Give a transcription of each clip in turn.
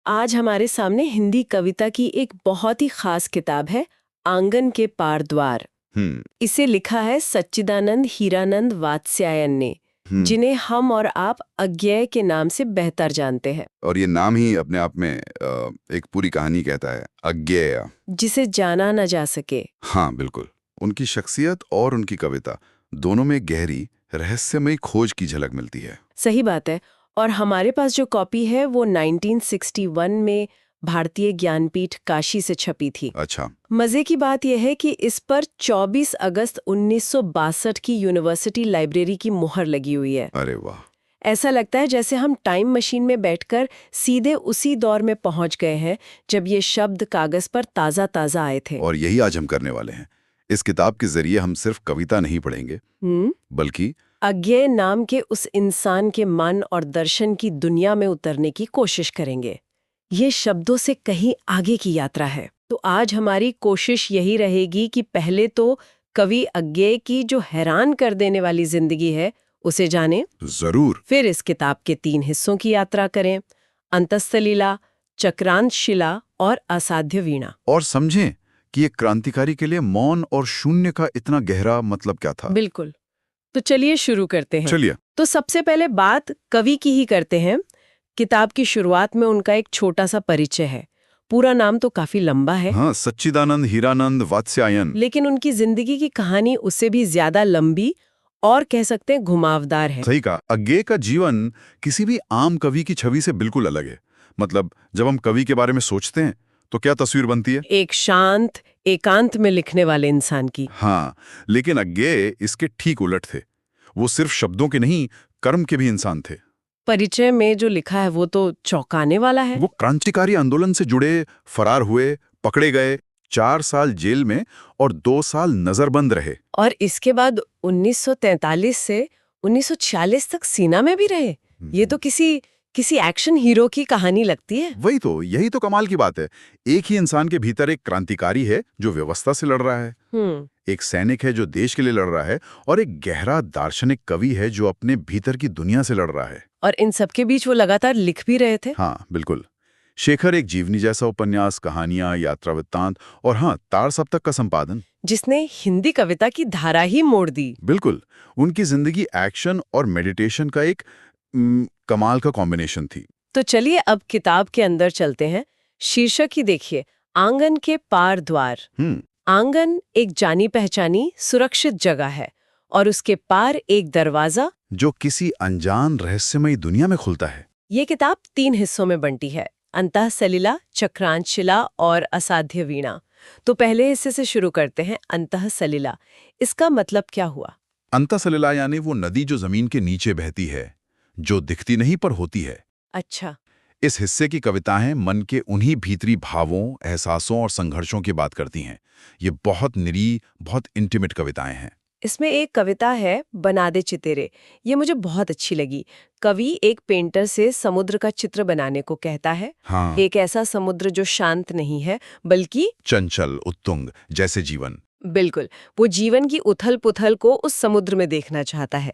आज हमारे सामने हिंदी कविता की एक बहुत ही खास किताब है, आंगन के पार द्वार। इसे लिखा है सच्चिदानंद हीरानंद वात्स्यायन ने, जिन्हें हम और आप अज्ञेय के नाम से बेहतर जानते हैं। और ये नाम ही अपने आप में एक पूरी कहानी कहता है, अज्ञेय, जिसे जाना न जा सके। हाँ बिल्कुल। उनकी शख्सियत और उनकी कविता दोनों में गहरी रहस्यमयी खोज की झलक मिलती है। सही बात है। और हमारे पास जो कॉपी है वो 1961 में भारतीय ज्ञानपीठ काशी से छपी थी। अच्छा। मजे की बात यह है कि इस पर 24 अगस्त 1962 की यूनिवर्सिटी लाइब्रेरी की मुहर लगी हुई है। अरे वाह। ऐसा लगता है जैसे हम टाइम मशीन में बैठकर सीधे उसी दौर में पहुंच गए हैं जब ये शब्द कागज पर ताज़ा ताज़ा आए थे। और यही आज हम करने वाले हैं। इस किताब के जरिए हम सिर्फ कविता नहीं पढ़ेंगे, बल्कि अज्ञेय नाम के उस इंसान के मन और दर्शन की दुनिया में उतरने की कोशिश करेंगे। ये शब्दों से कहीं आगे की यात्रा है। तो आज हमारी कोशिश यही रहेगी कि पहले तो कवि अज्ञेय की जो हैरान कर देने वाली जिंदगी है उसे जानें। जरूर। फिर इस किताब के 3 हिस्सों की यात्रा करें, अंतःस्थलीला, चक्रांत शिला और असाध्य वीणा। और समझें कि ये क्रांतिकारी के लिए मौन और शून्य का इतना गहरा मतलब क्या था। बिल्कुल। तो चलिए शुरू करते हैं। चलिए। तो सबसे पहले बात कवि की ही करते हैं। किताब की शुरुआत में उनका एक छोटा सा परिचय है। पूरा नाम तो काफी लंबा है। हाँ, सच्चिदानंद हीरानंद वात्स्यायन। लेकिन उनकी जिंदगी की कहानी उससे भी ज्यादा लंबी और कह सकते हैं घुमावदार है। सही कहा। अज्ञेय का जीवन किसी भी आम कवि की छवि से बिल्कुल अलग है। मतलब जब हम कवि के बारे में सोचते हैं तो क्या तस्वीर बनती है? एक शांत, एकांत में लिखने वाले इंसान की। हाँ, लेकिन अज्ञेय इसके ठीक उलट थे। वो सिर्फ शब्दों के नहीं, कर्म के भी इंसान थे। परिचय में जो लिखा है वो तो चौंकाने वाला है। वो क्रांतिकारी आंदोलन से जुड़े, फरार हुए, पकड़े गए, 4 साल जेल में और 2 साल नजरबंद रहे। और इसके बाद 1943 से 1946 तक सेना में भी रहे। ये तो किसी एक्शन हीरो की कहानी लगती है। वही तो, यही तो कमाल की बात है। एक ही इंसान के भीतर एक क्रांतिकारी है जो व्यवस्था से लड़ रहा है, एक सैनिक है जो देश के लिए लड़ रहा है, और एक गहरा दार्शनिक कवि है जो अपने भीतर की दुनिया से लड़ रहा है। और इन सबके बीच वो लगातार लिख भी रहे थे। हाँ बिल्कुल। शेखर एक जीवनी जैसा उपन्यास, कहानियां, यात्रा वृत्तांत और हाँ, तार सप्तक का संपादन, जिसने हिंदी कविता की धारा ही मोड़ दी। बिल्कुल। उनकी जिंदगी एक्शन और मेडिटेशन का एक कमाल का कॉम्बिनेशन थी। तो चलिए अब किताब के अंदर चलते हैं। शीर्षक ही देखिए, आंगन के पार द्वार। आंगन एक जानी पहचानी सुरक्षित जगह है और उसके पार एक दरवाजा जो किसी अनजान रहस्यमयी दुनिया में खुलता है। ये किताब 3 हिस्सों में बंटी है, अंतःसलिला, चक्रांत शिला और असाध्य वीणा। तो पहले हिस्से से शुरू करते हैं, अंतःसलिला। इसका मतलब क्या हुआ? अंतःसलिला यानी वो नदी जो जमीन के नीचे बहती है, जो दिखती नहीं पर होती है। अच्छा। इस हिस्से की कविताएं मन के उन्हीं भीतरी भावों, एहसासों और संघर्षों की बात करती हैं। ये बहुत निरी, बहुत इंटीमेट कविताएं हैं। इसमें एक कविता है, बना दे चितेरे। ये मुझे बहुत अच्छी लगी। कवि एक पेंटर से समुद्र का चित्र बनाने को कहता है। हाँ। एक ऐसा समुद्र जो शांत नहीं है बल्कि चंचल, उत्तुंग, जैसे जीवन। बिल्कुल, वो जीवन की उथल पुथल को उस समुद्र में देखना चाहता है।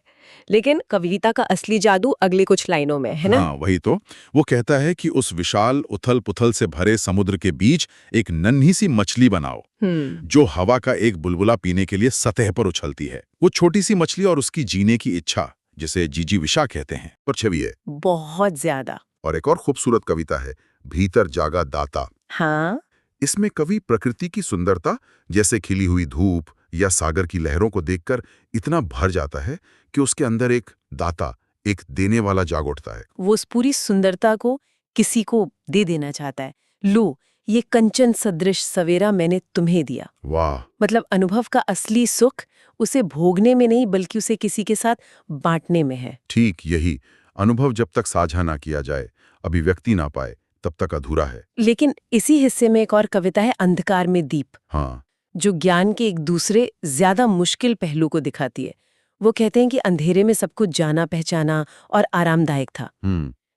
लेकिन कविता का असली जादू अगली कुछ लाइनों में है ना? हाँ वही तो। वो कहता है कि उस विशाल उथल पुथल से भरे समुद्र के बीच एक नन्ही सी मछली बनाओ, जो हवा का एक बुलबुला पीने के लिए सतह पर उछलती है। वो छोटी सी मछली और उसकी जीने की इच्छा, जिसे जिजीविषा कहते हैं, पर छवि है बहुत ज्यादा। और एक और खूबसूरत कविता है, भीतर जागा दाता। हाँ। इसमें कवि प्रकृति की सुंदरता, जैसे खिली हुई धूप या सागर की लहरों को देखकर इतना भर जाता है कि उसके अंदर एक दाता, एक देने वाला जाग उठता है। वो उस पूरी सुंदरता को किसी को दे देना चाहता है। लो, ये कंचन सदृश सवेरा मैंने तुम्हें दिया। वाह। मतलब अनुभव का असली सुख उसे भोगने में नहीं बल्कि उसे किसी के साथ बांटने में है। ठीक यही। अनुभव जब तक साझा ना किया जाए, अभिव्यक्ति ना पाए, तब तक अधूरा है। लेकिन इसी हिस्से में एक और कविता है, अंधकार में दीप। हाँ। जो ज्ञान के एक दूसरे ज्यादा मुश्किल पहलू को दिखाती है। वो कहते हैं कि अंधेरे में सब कुछ जाना पहचाना और आरामदायक था,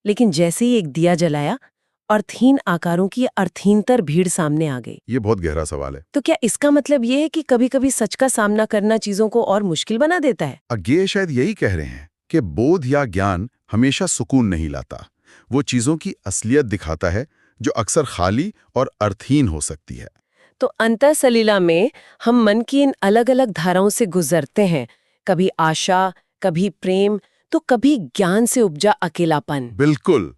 लेकिन जैसे ही एक दिया जलाया, अर्थहीन आकारों की अर्थहीनतर भीड़ सामने आ गई। ये बहुत गहरा सवाल है। तो क्या इसका मतलब ये है कि कभी-कभी सच का सामना करना चीजों को और मुश्किल बना देता है? अज्ञेय शायद यही कह रहे हैं कि बोध या ज्ञान हमेशा सुकून नहीं लाता। वो चीजों की असलियत दिखाता है जो अक्सर खाली और अर्थहीन हो सकती है। तो अंतःसलीला में हम मन की इन अलग अलग धाराओं से गुजरते हैं, कभी आशा, कभी प्रेम, तो कभी ज्ञान से उपजा अकेलापन। बिल्कुल।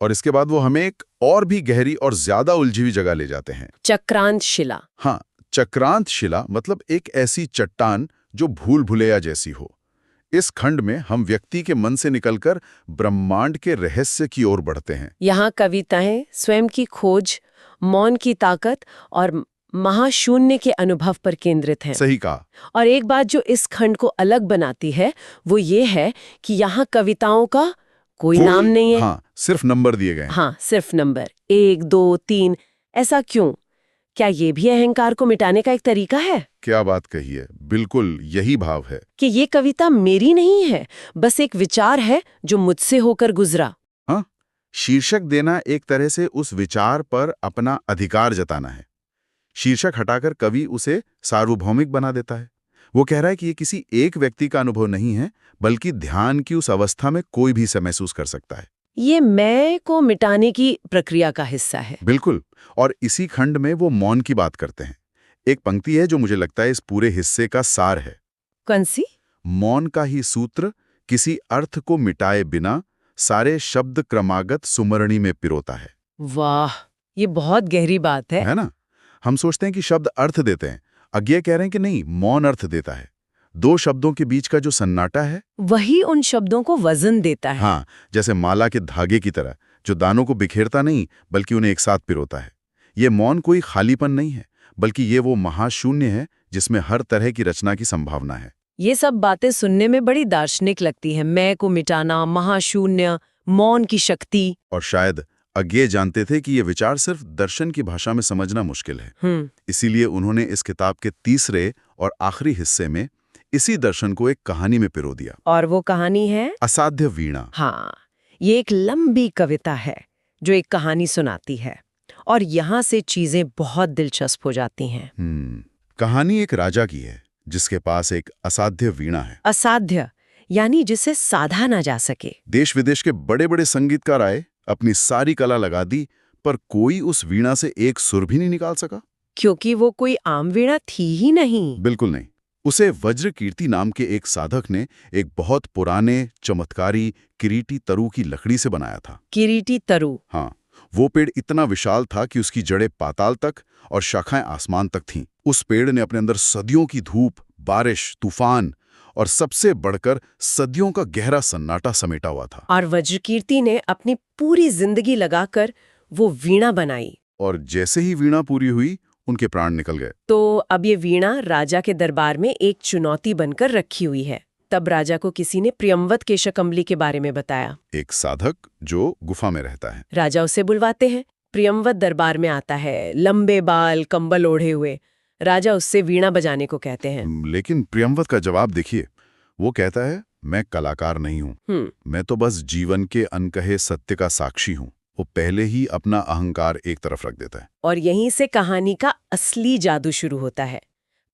और इसके बाद वो हमें एक और भी गहरी और ज्यादा उलझी हुई जगह ले जाते हैं। चक्रांत शिला। हाँ, चक्रांत शिला मतलब एक ऐसी चट्टान जो भूल भुलैया जैसी हो। इस खंड में हम व्यक्ति के मन से निकलकर ब्रह्मांड के रहस्य की ओर बढ़ते हैं। यहाँ कविताएं स्वयं की खोज, मौन की ताकत और महाशून्य के अनुभव पर केंद्रित हैं। सही कहा। और एक बात जो इस खंड को अलग बनाती है वो ये है कि यहाँ कविताओं का कोई नाम नहीं है। हाँ, सिर्फ नंबर दिए गए हैं। हाँ, सिर्फ नंबर 1, 2, 3। ऐसा क्यों? क्या ये भी अहंकार को मिटाने का एक तरीका है? क्या बात कही है, बिल्कुल यही भाव है कि ये कविता मेरी नहीं है, बस एक विचार है जो मुझसे होकर गुजरा। हाँ, शीर्षक देना एक तरह से उस विचार पर अपना अधिकार जताना है। शीर्षक हटाकर कवि उसे सार्वभौमिक बना देता है। वो कह रहा है कि ये किसी एक व्यक्ति का अनुभव नहीं है, बल्कि ध्यान की उस अवस्था में कोई भी इसे महसूस कर सकता है। ये मैं को मिटाने की प्रक्रिया का हिस्सा है। बिल्कुल। और इसी खंड में वो मौन की बात करते हैं। एक पंक्ति है जो मुझे लगता है इस पूरे हिस्से का सार है। कौन सी? मौन का ही सूत्र किसी अर्थ को मिटाए बिना सारे शब्द क्रमागत सुमरणी में पिरोता है। वाह, ये बहुत गहरी बात है। है ना? हम सोचते हैं कि शब्द अर्थ देते हैं, अज्ञे कह रहे हैं कि नहीं, मौन अर्थ देता है। दो शब्दों के बीच का जो सन्नाटा है वही उन शब्दों को वजन देता है। हाँ, जैसे माला के धागे की तरह, जो दानों को बिखेरता नहीं बल्कि उन्हें एक साथ पिरोता है। ये मौन कोई खालीपन नहीं है, बल्कि ये वो महाशून्य है जिसमें हर तरह की रचना की संभावना है। ये सब बातें सुनने में बड़ी दार्शनिक लगती है। मैं को मिटाना, महाशून्य, मौन की शक्ति। और शायद अज्ञे जानते थे कि ये विचार सिर्फ दर्शन की भाषा में समझना मुश्किल है। इसीलिए उन्होंने इस किताब के तीसरे और आखिरी हिस्से में इसी दर्शन को एक कहानी में पिरो दिया। और वो कहानी है असाध्य वीणा। हाँ, ये एक लंबी कविता है जो एक कहानी सुनाती है, और यहाँ से चीजें बहुत दिलचस्प हो जाती हैं। कहानी एक राजा की है जिसके पास एक असाध्य वीणा है। असाध्य यानी जिसे साधा ना जा सके। देश विदेश के बड़े बड़े संगीतकार आए, अपनी सारी कला लगा दी, पर कोई उस वीणा से एक सुर भी नहीं निकाल सका। क्योंकि वो कोई आम वीणा थी ही नहीं। बिल्कुल नहीं। उसे वज्र कीर्ति नाम के एक साधक ने एक बहुत पुराने चमत्कारी किरीटी तरु की लकड़ी से बनाया था। किरीटी तरु? हाँ, वो पेड़ इतना विशाल था कि उसकी जड़ें पाताल तक और शाखाएं आसमान तक थीं। उस पेड़ ने अपने अंदर सदियों की धूप, बारिश, तूफान और सबसे बढ़कर सदियों का गहरा सन्नाटा समेटा हुआ था। और वज्रकीर्ति ने अपनी पूरी जिंदगी लगाकर वो वीणा बनाई। और जैसे ही वीणा पूरी हुई, उनके प्राण निकल गए। तो अब ये वीणा राजा के दरबार में एक चुनौती बनकर रखी हुई है। तब राजा को किसी ने प्रियंवत केशकम्बली के बारे में बताया। एक साधक जो गुफा में रहता है। राजा उसे बुलवाते हैं। प्रियंवत दरबार में आता है, लंबे बाल, कंबल ओढ़े हुए। राजा उससे वीणा बजाने को कहते हैं। लेकिन प्रियंवत का जवाब देखिए। वो कहता है, मैं कलाकार नहीं हूँ, मैं तो बस जीवन के अनकहे सत्य का साक्षी हूँ। वो पहले ही अपना अहंकार एक तरफ रख देता है। और यहीं से कहानी का असली जादू शुरू होता है।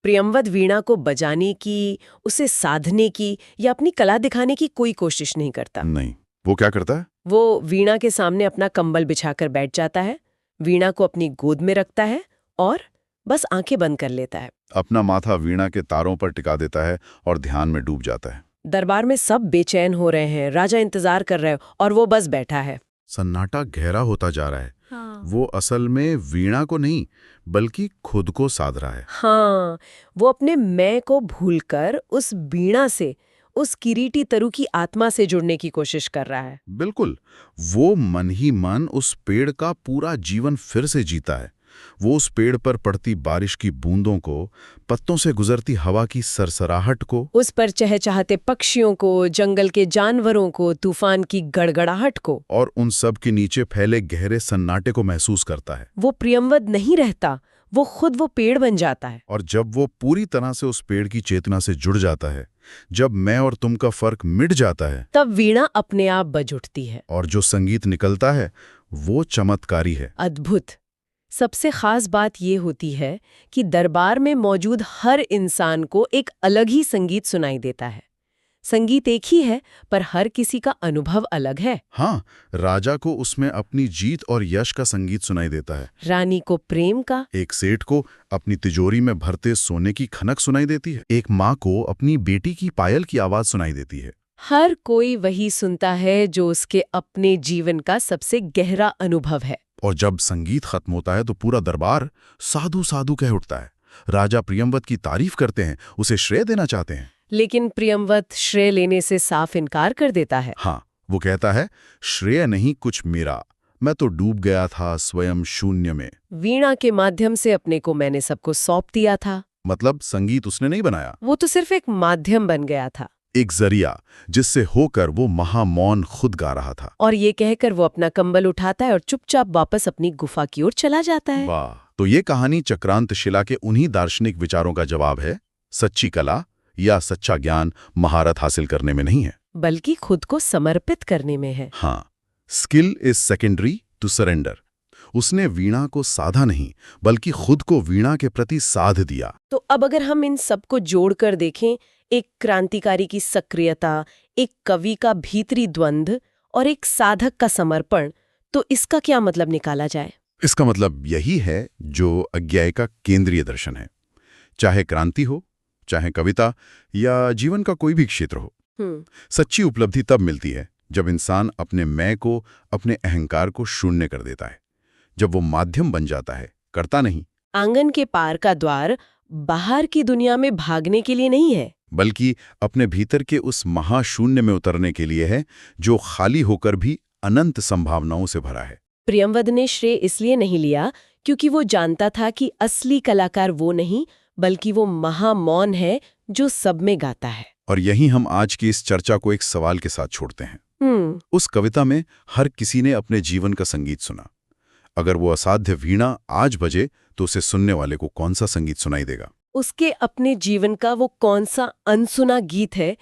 प्रियंवत वीणा को बजाने की, उसे साधने की या अपनी कला दिखाने की कोई कोशिश नहीं करता। नहीं, वो क्या करता है? वो वीणा के सामने अपना कंबल बिछाकर बैठ जाता है, वीणा को अपनी गोद में रखता है और बस आंखें बंद कर लेता है। अपना माथा वीणा के तारों पर टिका देता है और ध्यान में डूब जाता है। दरबार में सब बेचैन हो रहे हैं, राजा इंतजार कर रहे हैं और वो बस बैठा है। सन्नाटा गहरा होता जा रहा है। हाँ। वो असल में वीणा को नहीं बल्कि खुद को साध रहा है। हाँ, वो अपने मैं को भूलकर उस वीणा से, उस किरीटी तरु की आत्मा से जुड़ने की कोशिश कर रहा है। बिल्कुल। वो मन ही मन उस पेड़ का पूरा जीवन फिर से जीता है। वो उस पेड़ पर पड़ती बारिश की बूंदों को, पत्तों से गुजरती हवा की सरसराहट को, उस पर चहचहाते पक्षियों को, जंगल के जानवरों को, तूफान की गड़गड़ाहट को, और उन सब के नीचे फैले गहरे सन्नाटे को महसूस करता है। वो प्रियंवद नहीं रहता, वो खुद वो पेड़ बन जाता है। और जब वो पूरी तरह से उस पेड़ की चेतना से जुड़ जाता है, जब मैं और तुम का फर्क मिट जाता है, तब वीणा अपने आप बज उठती है। और जो संगीत निकलता है वो चमत्कारी है। अद्भुत। सबसे खास बात ये होती है कि दरबार में मौजूद हर इंसान को एक अलग ही संगीत सुनाई देता है। संगीत एक ही है, पर हर किसी का अनुभव अलग है। हाँ, राजा को उसमें अपनी जीत और यश का संगीत सुनाई देता है। रानी को प्रेम का, एक सेठ को अपनी तिजोरी में भरते सोने की खनक सुनाई देती है। एक माँ को अपनी बेटी की पायल की आवाज सुनाई देती है। हर कोई वही सुनता है जो उसके अपने जीवन का सबसे गहरा अनुभव है। और जब संगीत खत्म होता है तो पूरा दरबार साधु साधु कह उठता है। राजा प्रियंवत की तारीफ करते हैं, उसे श्रेय देना चाहते हैं। लेकिन प्रियंवत श्रेय लेने से साफ इनकार कर देता है। हाँ, वो कहता है, श्रेय नहीं कुछ मेरा, मैं तो डूब गया था स्वयं शून्य में। वीणा के माध्यम से अपने को मैंने सबको सौंप दिया था। मतलब संगीत उसने नहीं बनाया, वो तो सिर्फ एक माध्यम बन गया था। एक जरिया जिससे होकर वो महामौन खुद गा रहा था। और ये कहकर वो अपना कंबल उठाता है और चुपचाप वापस अपनी गुफा की ओर चला जाता है। वाह! तो ये कहानी चक्रांत शिला के उन्हीं दार्शनिक विचारों का जवाब है। सच्ची कला या सच्चा ज्ञान महारत हासिल करने में नहीं है, बल्कि खुद को समर्पित करने में है। हाँ, skill is secondary to surrender. उसने वीणा को साधा नहीं, बल्कि खुद को वीणा के प्रति साध दिया। तो अब अगर हम इन सबको जोड़कर देखें, एक क्रांतिकारी की सक्रियता, एक कवि का भीतरी द्वंद्व और एक साधक का समर्पण, तो इसका क्या मतलब निकाला जाए? इसका मतलब यही है जो अज्ञेय का केंद्रीय दर्शन है। चाहे क्रांति हो, चाहे कविता या जीवन का कोई भी क्षेत्र हो, सच्ची उपलब्धि तब मिलती है जब इंसान अपने मैं को, अपने अहंकार को शून्य कर देता है, जब वो माध्यम बन जाता है, करता नहीं। आंगन के पार का द्वार बाहर की दुनिया में भागने के लिए नहीं है, बल्कि अपने भीतर के उस महाशून्य में उतरने के लिए है, जो खाली होकर भी अनंत संभावनाओं से भरा है। प्रियंवद ने श्रेय इसलिए नहीं लिया क्योंकि वो जानता था कि असली कलाकार वो नहीं, बल्कि वो महामौन है जो सब में गाता है। और यही हम आज की इस चर्चा को एक सवाल के साथ छोड़ते हैं। उस कविता में हर किसी ने अपने जीवन का संगीत सुना। अगर वो असाध्य वीणा आज बजे तो उसे सुनने वाले को कौन सा संगीत सुनाई देगा? उसके अपने जीवन का वो कौन सा अनसुना गीत है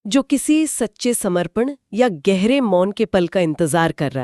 जो किसी सच्चे समर्पण या गहरे मौन के पल का इंतजार कर रहा है?